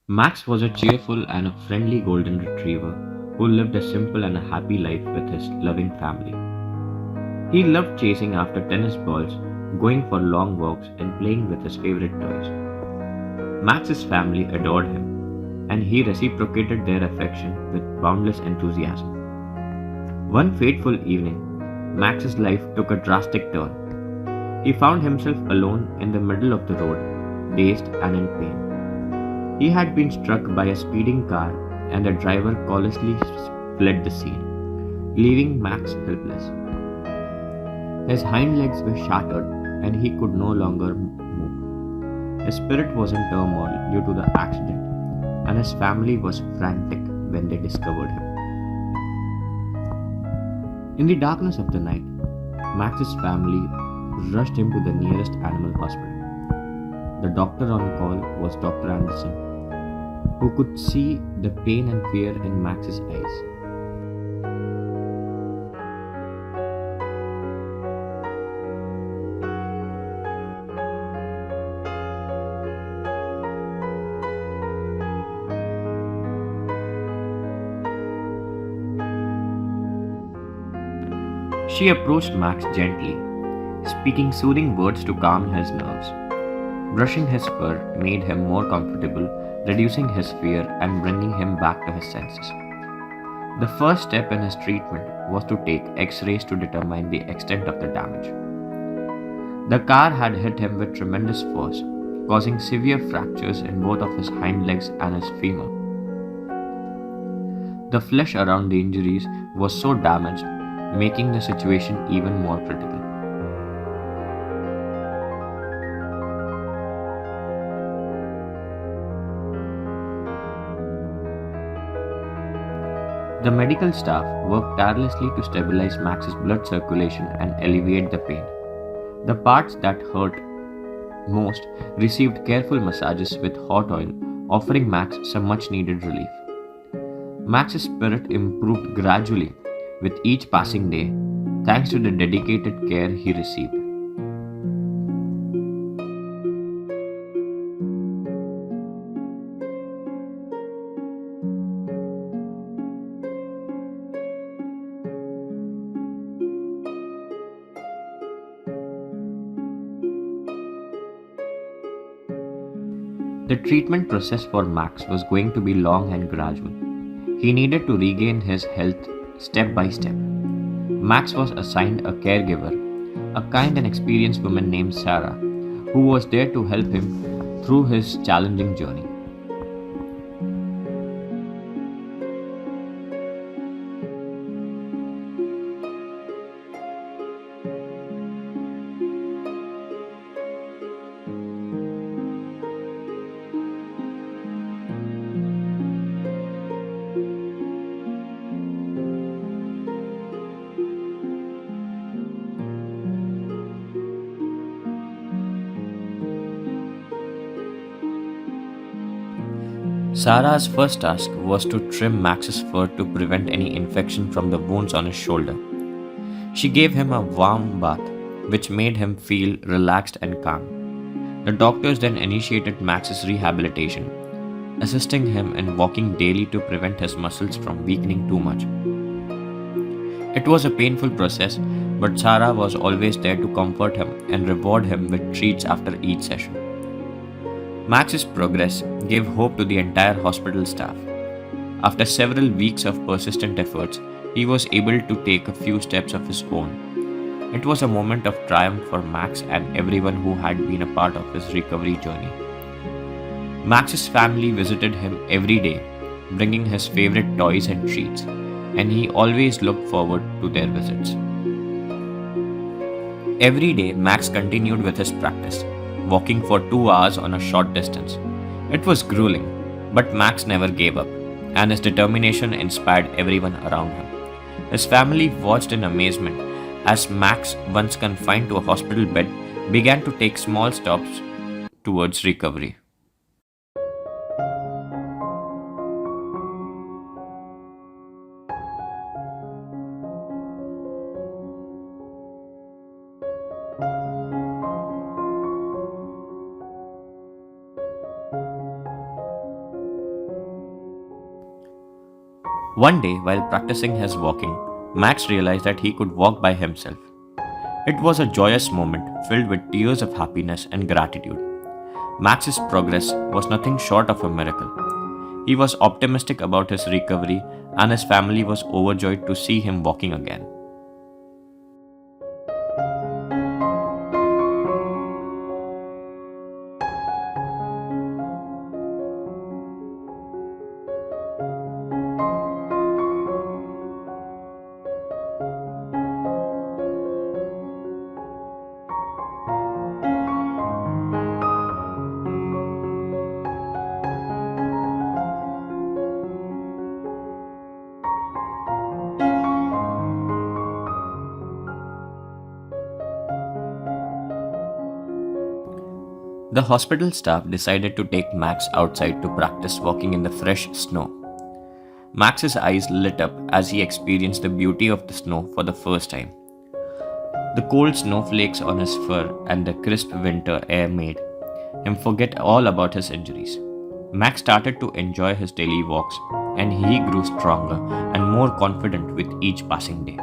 Max was a cheerful and a friendly golden retriever who lived a simple and a happy life with his loving family. He loved chasing after tennis balls, going for long walks, and playing with his favorite toys. Max's family adored him, and he reciprocated their affection with boundless enthusiasm. One fateful evening, Max's life took a drastic turn. He found himself alone in the middle of the road, dazed and in pain. He had been struck by a speeding car, and the driver callously fled the scene, leaving Max helpless. His hind legs were shattered, and he could no longer move. His spirit was in turmoil due to the accident, and his family was frantic when they discovered him. In the darkness of the night, Max's family rushed him to the nearest animal hospital. The doctor on call was Dr. Anderson, who could see the pain and fear in Max's eyes. She approached Max gently, speaking soothing words to calm his nerves. Brushing his fur made him more comfortable, reducing his fear and bringing him back to his senses. The first step in his treatment was to take x rays to determine the extent of the damage. The car had hit him with tremendous force, causing severe fractures in both of his hind legs and his femur. The flesh around the injuries was so damaged, making the situation even more critical. The medical staff worked tirelessly to stabilize Max's blood circulation and alleviate the pain. The parts that hurt most received careful massages with hot oil, offering Max some much needed relief. Max's spirit improved gradually with each passing day, thanks to the dedicated care he received. The treatment process for Max was going to be long and gradual. He needed to regain his health step by step. Max was assigned a caregiver, a kind and experienced woman named Sarah, who was there to help him through his challenging journey. Sarah's first task was to trim Max's fur to prevent any infection from the wounds on his shoulder. She gave him a warm bath, which made him feel relaxed and calm. The doctors then initiated Max's rehabilitation, assisting him in walking daily to prevent his muscles from weakening too much. It was a painful process, but Sarah was always there to comfort him and reward him with treats after each session. Max's progress gave hope to the entire hospital staff. After several weeks of persistent efforts, he was able to take a few steps of his own. It was a moment of triumph for Max and everyone who had been a part of his recovery journey. Max's family visited him every day, bringing his favorite toys and treats, and he always looked forward to their visits. Every day, Max continued with his practice, walking for 2 hours on a short distance. It was grueling, but Max never gave up, and his determination inspired everyone around him. His family watched in amazement as Max, once confined to a hospital bed, began to take small steps towards recovery. One day, while practicing his walking, Max realized that he could walk by himself. It was a joyous moment filled with tears of happiness and gratitude. Max's progress was nothing short of a miracle. He was optimistic about his recovery, and his family was overjoyed to see him walking again. The hospital staff decided to take Max outside to practice walking in the fresh snow. Max's eyes lit up as he experienced the beauty of the snow for the first time. The cold snowflakes on his fur and the crisp winter air made him forget all about his injuries. Max started to enjoy his daily walks, and he grew stronger and more confident with each passing day.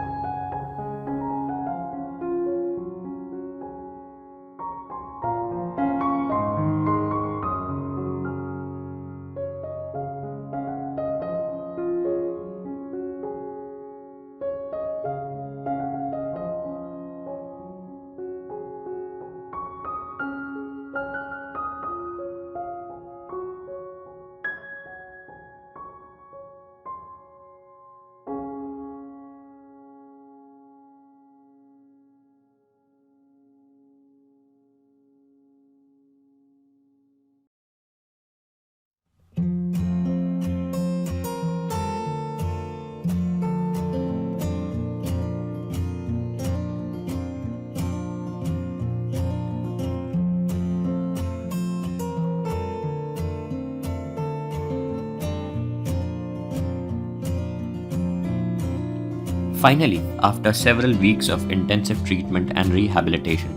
Finally, after several weeks of intensive treatment and rehabilitation,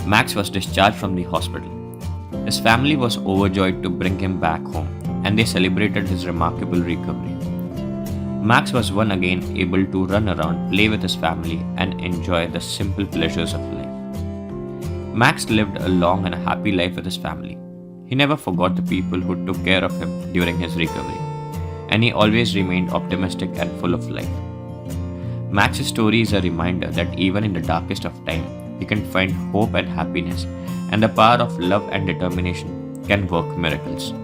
Max was discharged from the hospital. His family was overjoyed to bring him back home, and they celebrated his remarkable recovery. Max was once again able to run around, play with his family, and enjoy the simple pleasures of life. Max lived a long and happy life with his family. He never forgot the people who took care of him during his recovery, and he always remained optimistic and full of life. Max's story is a reminder that even in the darkest of time, we can find hope and happiness, and the power of love and determination can work miracles.